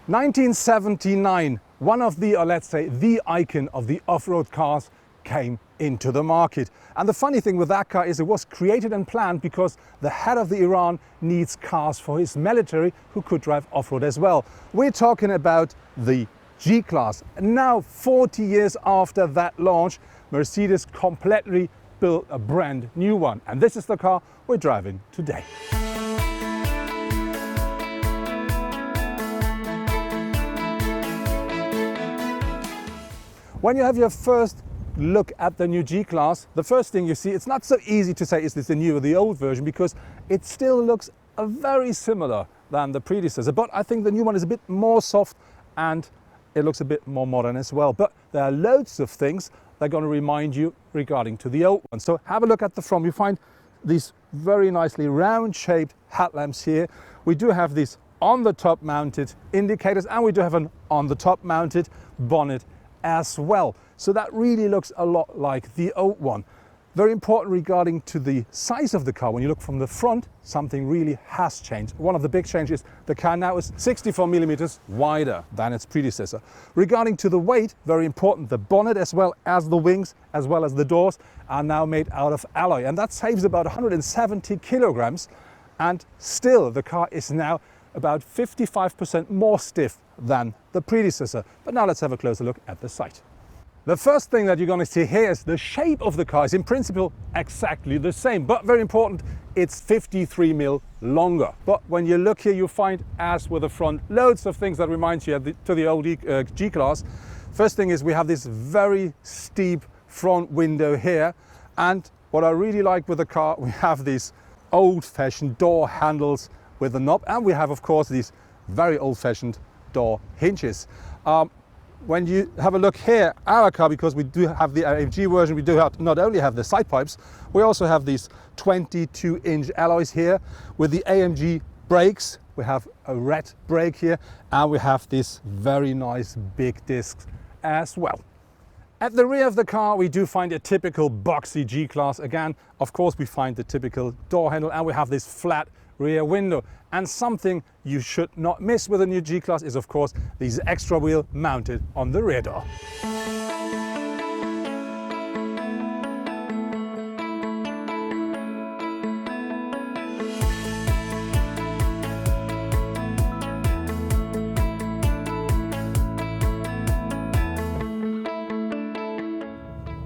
1979, one of the, or let's say the icon of the off-road cars came into the market. And the funny thing with that car is it was created and planned because the head of the Iran needs cars for his military who could drive off-road as well. We're talking about the G-Class. Now, 40 years after that launch, Mercedes completely built a brand new one. And this is the car we're driving today. When you have your first look at the new G-Class, the first thing you see, it's not so easy to say is this the new or the old version, because it still looks very similar than the predecessor. But I think the new one is a bit more soft and it looks a bit more modern as well. But there are loads of things that are going to remind you regarding to the old one. So have a look at the front. You find these very nicely round-shaped headlamps here. We do have these on the top mounted indicators, and we do have an on the top mounted bonnet as well. So that really looks a lot like the old one. Very important regarding to the size of the car. When you look from the front, something really has changed. One of the big changes, the car now is 64 millimeters wider than its predecessor. Regarding to the weight, very important, the bonnet as well as the wings, as well as the doors, are now made out of alloy. And that saves about 170 kilograms. And still, the car is now about 55% more stiff than the predecessor. But now let's have a closer look at the sight. The first thing that you're going to see here is the shape of the car is in principle exactly the same, but very important, it's 53 mil longer. But when you look here, you find, as with the front, loads of things that remind you to the old G-Class. First thing is we have this very steep front window here, and what I really like with the car, we have these old-fashioned door handles with the knob, and we have, of course, these very old-fashioned door hinges. When you have a look here, our car, because we do have the AMG version, we do have not only have the side pipes, we also have these 22-inch alloys here with the AMG brakes. We have a red brake here, and we have these very nice big discs as well. At the rear of the car, we do find a typical boxy G-Class. Again, of course, we find the typical door handle, and we have this flat rear window. And something you should not miss with a new G-Class is, of course, these extra wheel mounted on the rear door.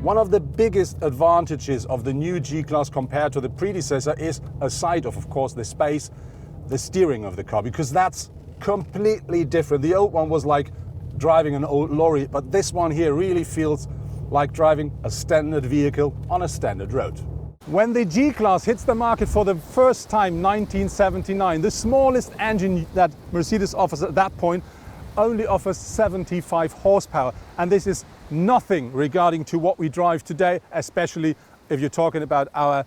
One of the biggest advantages of the new G-Class compared to the predecessor is, aside of course, the space, the steering of the car, because that's completely different. The old one was like driving an old lorry, but this one here really feels like driving a standard vehicle on a standard road. When the G-Class hits the market for the first time, 1979, the smallest engine that Mercedes offers at that point only offers 75 horsepower, and this is nothing regarding to what we drive today, especially if you're talking about our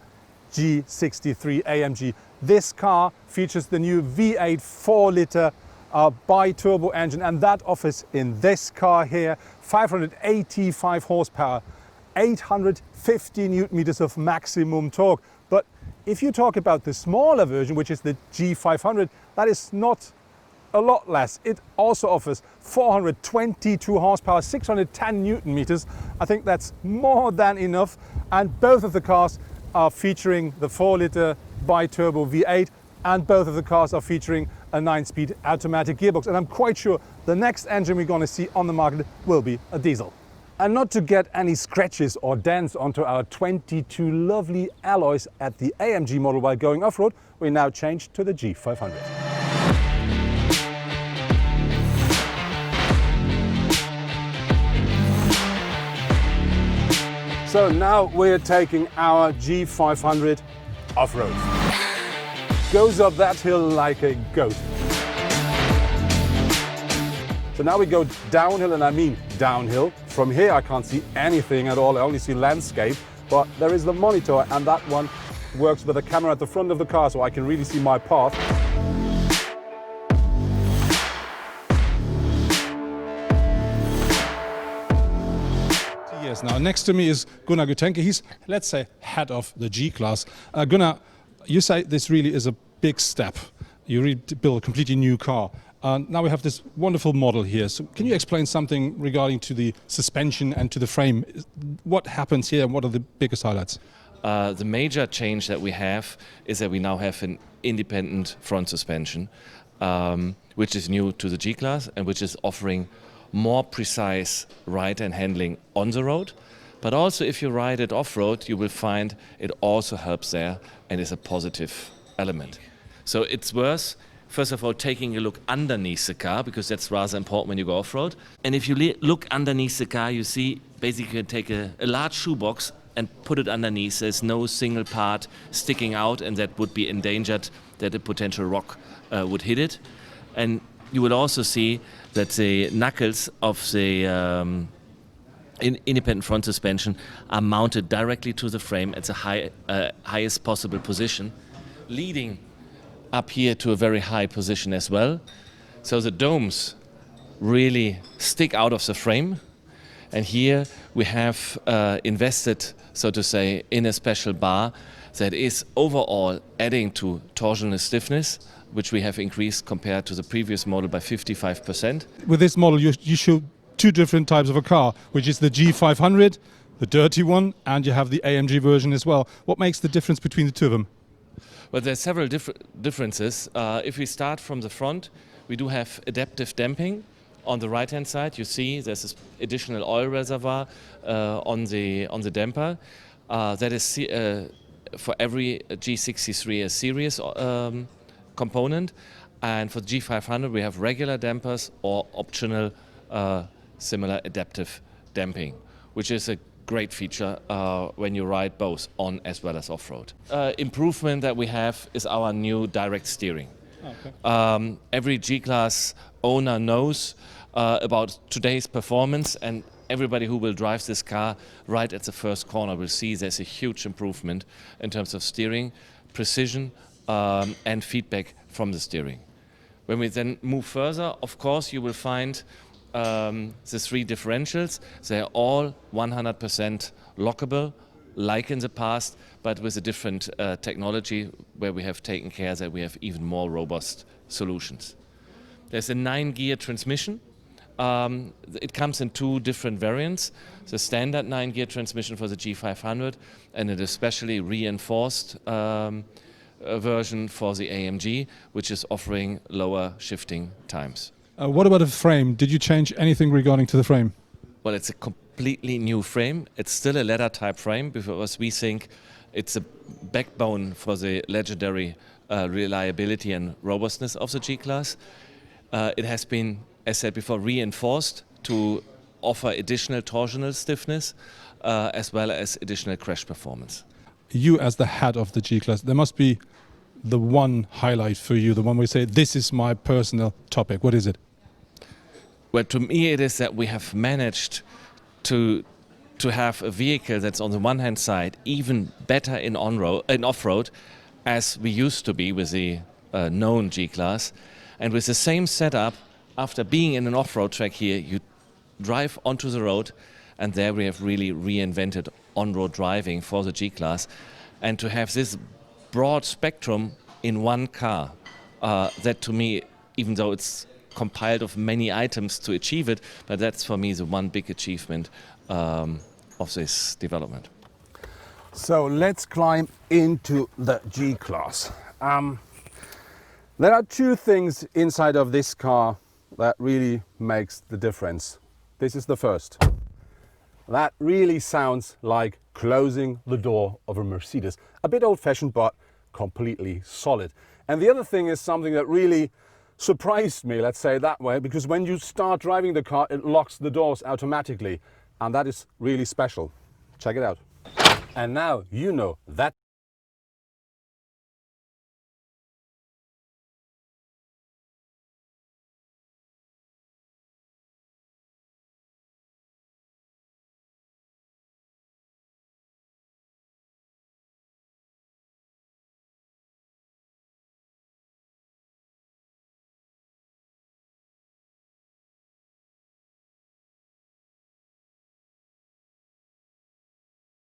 G63 AMG. This car features the new V8 4-liter bi-turbo engine, and that offers in this car here 585 horsepower, 850 newton meters of maximum torque. But if you talk about the smaller version, which is the G500, that is not a lot less. It also offers 422 horsepower, 610 newton meters. I think that's more than enough. And both of the cars are featuring the 4-liter bi-turbo V8, and both of the cars are featuring a 9-speed automatic gearbox. And I'm quite sure the next engine we're going to see on the market will be a diesel. And not to get any scratches or dents onto our 22 lovely alloys at the AMG model while going off-road, we now change to the G500. So now we're taking our G500 off-road. Goes up that hill like a goat. So now we go downhill, and I mean downhill. From here I can't see anything at all, I only see landscape, but there is the monitor, and that one works with a camera at the front of the car, so I can really see my path. Now, next to me is Gunnar Gutenke. He's, let's say, head of the G-Class. Gunnar, you say this really is a big step. You really build a completely new car. Now we have this wonderful model here. So can you explain something regarding to the suspension and to the frame? What happens here and what are the biggest highlights? The major change that we have is that we now have an independent front suspension, which is new to the G-Class and which is offering more precise ride and handling on the road. But also if you ride it off-road, you will find it also helps there and is a positive element. So it's worth, first of all, taking a look underneath the car, because that's rather important when you go off-road. And if you look underneath the car, you see basically you can take a large shoebox and put it underneath. There's no single part sticking out, and that would be endangered that a potential rock would hit it. And you will also see that the knuckles of the independent front suspension are mounted directly to the frame at the highest possible position, leading up here to a very high position as well. So the domes really stick out of the frame. And here we have invested, so to say, in a special bar that is overall adding to torsional stiffness, which we have increased compared to the previous model by 55%. With this model, you show two different types of a car, which is the G500, the dirty one, and you have the AMG version as well. What makes the difference between the two of them? Well, there are several differences. If we start from the front, we do have adaptive damping. On the right-hand side, you see there's this additional oil reservoir on the damper. That is for every G63 a series component, and for G500 we have regular dampers or optional similar adaptive damping, which is a great feature when you ride both on as well as off-road. Improvement that we have is our new direct steering. Okay. Every G-Class owner knows about today's performance, and everybody who will drive this car right at the first corner will see there's a huge improvement in terms of steering, precision, and feedback from the steering. When we then move further, of course, you will find the three differentials. They're all 100% lockable, like in the past, but with a different technology where we have taken care that we have even more robust solutions. There's a 9-gear transmission. It comes in two different variants, the standard 9-gear transmission for the G500 and an especially reinforced version for the AMG, which is offering lower shifting times. What about the frame? Did you change anything regarding to the frame? Well, it's a completely new frame. It's still a leather type frame because we think it's a backbone for the legendary reliability and robustness of the G-Class. It has been, as said before, reinforced to offer additional torsional stiffness as well as additional crash performance. You as the head of the G-Class, there must be the one highlight for you, the one where you say, this is my personal topic. What is it? Well, to me it is that we have managed to have a vehicle that's on the one hand side even better in off-road as we used to be with the known G-Class. And with the same setup, after being in an off-road track here, you drive onto the road, and there we have really reinvented on-road driving for the G-Class. And to have this broad spectrum in one car, that to me, even though it's compiled of many items to achieve it, but that's for me the one big achievement of this development. So let's climb into the G-Class. There are two things inside of this car that really makes the difference. This is the first. That really sounds like closing the door of a Mercedes. A bit old-fashioned, but completely solid. And the other thing is something that really surprised me, let's say it that way, because when you start driving the car, it locks the doors automatically. And that is really special. Check it out. And now you know that.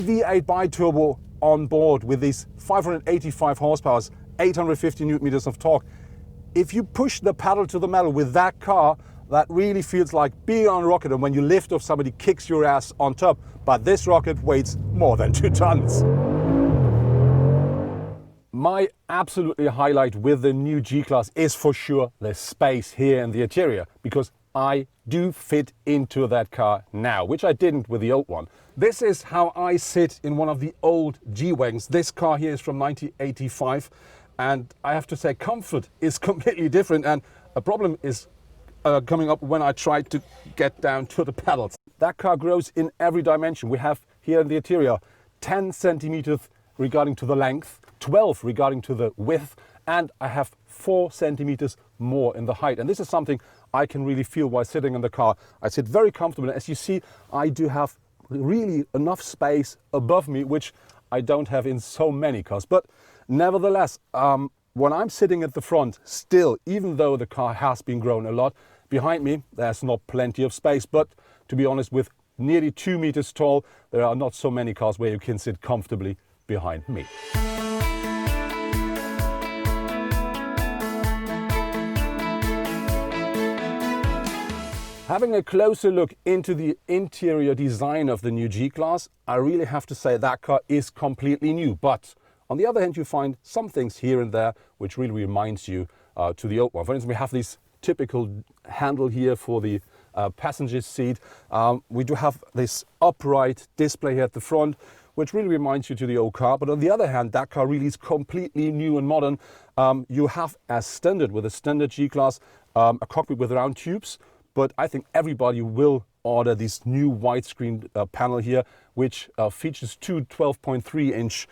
V8 bi-turbo on board with these 585 horsepower, 850 newton meters of torque. if you push the pedal to the metal with that car, that really feels like being on a rocket, and when you lift off, somebody kicks your ass on top. But this rocket weighs more than 2 tons. My absolutely highlight with the new G-Class is for sure the space here in the interior, because I do fit into that car now, which I didn't with the old one. This is how I sit in one of the old G-Wagons. This car here is from 1985, and I have to say comfort is completely different, and a problem is coming up when I try to get down to the pedals. That car grows in every dimension. We have here in the interior 10 centimeters regarding to the length, 12 regarding to the width, and I have 4 centimeters more in the height. And this is something I can really feel while sitting in the car. I sit very comfortable. As you see, I do have really enough space above me, which I don't have in so many cars. But nevertheless, when I'm sitting at the front, still, even though the car has been grown a lot, behind me there's not plenty of space. But to be honest, with nearly 2 meters tall, there are not so many cars where you can sit comfortably behind me. Having a closer look into the interior design of the new G-Class, I really have to say that car is completely new. But on the other hand, you find some things here and there which really reminds you to the old one. For instance, we have this typical handle here for the passenger seat. We do have this upright display here at the front, which really reminds you to the old car. But on the other hand, that car really is completely new and modern. You have, as standard with a standard G-Class, a cockpit with round tubes. But I think everybody will order this new widescreen panel here, which features 2 12.3-inch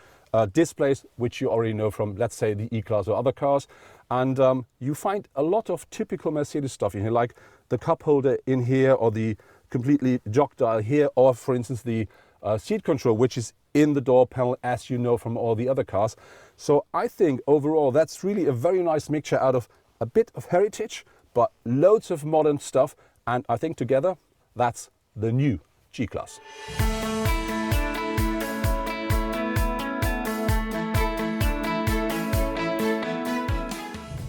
displays, which you already know from, let's say, the E-Class or other cars. And you find a lot of typical Mercedes stuff in here, like the cup holder in here, or the completely jog dial here, or for instance the seat control, which is in the door panel, as you know from all the other cars. So I think overall that's really a very nice mixture out of a bit of heritage, but loads of modern stuff, and I think together that's the new G-Class.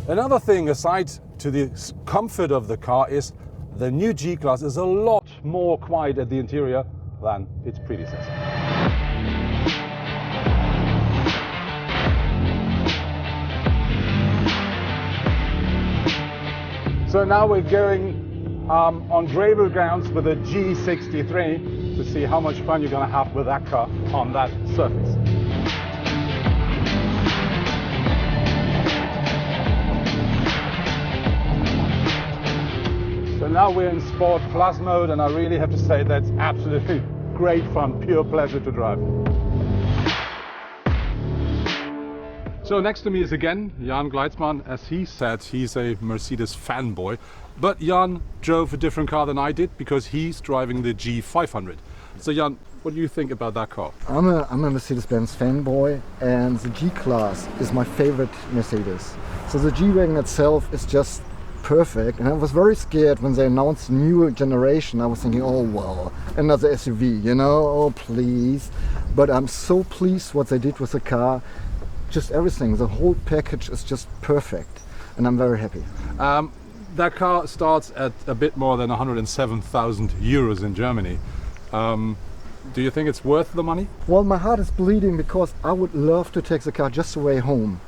Another thing aside to the comfort of the car is the new G-Class is a lot more quiet at the interior than its predecessor. So now we're going on gravel grounds with a G63 to see how much fun you're going to have with that car on that surface. So now we're in Sport Plus mode, and I really have to say that's absolutely great fun, pure pleasure to drive. So next to me is again Jan Gleitzmann. As he said, he's a Mercedes fanboy, but Jan drove a different car than I did because he's driving the G500. So Jan, what do you think about that car? I'm a Mercedes-Benz fanboy, and the G-Class is my favorite Mercedes. So the G-Wagon itself is just perfect, and I was very scared when they announced the new generation. I was thinking, oh well, another SUV, you know, oh please. But I'm so pleased what they did with the car. Just everything, the whole package is just perfect, and I'm very happy. That car starts at a bit more than 107,000 euros in Germany. Do you think it's worth the money? Well, my heart is bleeding because I would love to take the car just away home.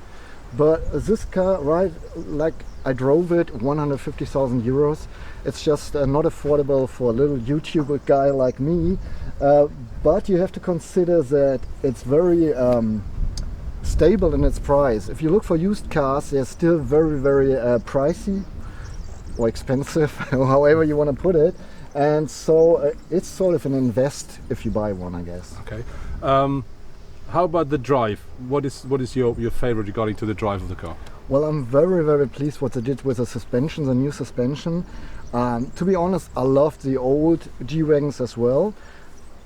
But this car, right, like I drove it, 150,000 euros. It's just not affordable for a little YouTuber guy like me. But you have to consider that it's very stable in its price. If you look for used cars, they're still very, very pricey or expensive, however you want to put it. And so it's sort of an invest if you buy one, I guess. Okay. How about the drive? What is your favorite regarding to the drive of the car? Well, I'm very, very pleased what they did with the suspension, the new suspension. To be honest, I loved the old G-Wagons as well,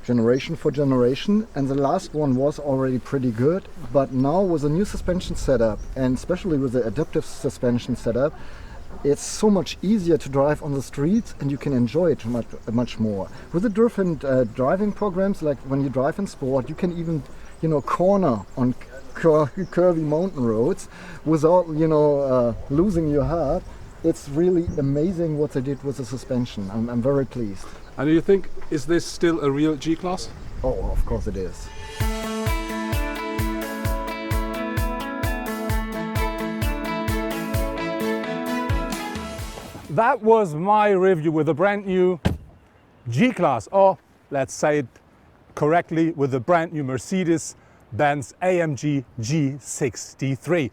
generation for generation, and the last one was already pretty good. But now with the new suspension setup, and especially with the adaptive suspension setup, it's so much easier to drive on the streets, and you can enjoy it much more. With the different driving programs, like when you drive in sport, you can even, you know, corner on curvy mountain roads without, you know, losing your heart. It's really amazing what they did with the suspension. I'm very pleased. And do you think, is this still a real G-Class? Oh, of course it is. That was my review with the brand new G-Class, or let's say it correctly, with the brand new Mercedes-Benz AMG G63.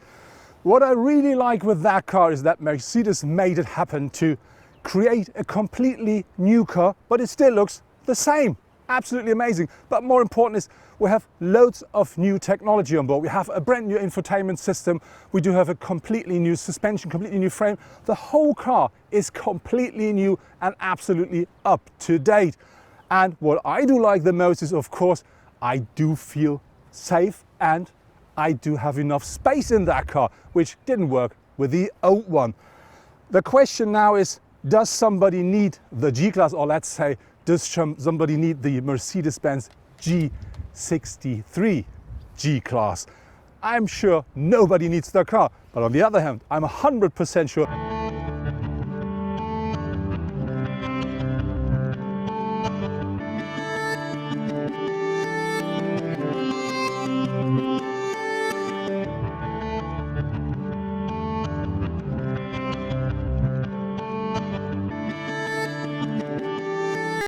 What I really like with that car is that Mercedes made it happen to create a completely new car, but it still looks the same. Absolutely amazing. But more important is we have loads of new technology on board. We have a brand new infotainment system. We do have a completely new suspension, completely new frame. The whole car is completely new and absolutely up to date. And what I do like the most is, of course, I do feel safe and I do have enough space in that car, which didn't work with the old one. The question now is, does somebody need the G-Class, or let's say, does somebody need the Mercedes-Benz G63 G-Class? I'm sure nobody needs the car, but on the other hand, I'm 100% sure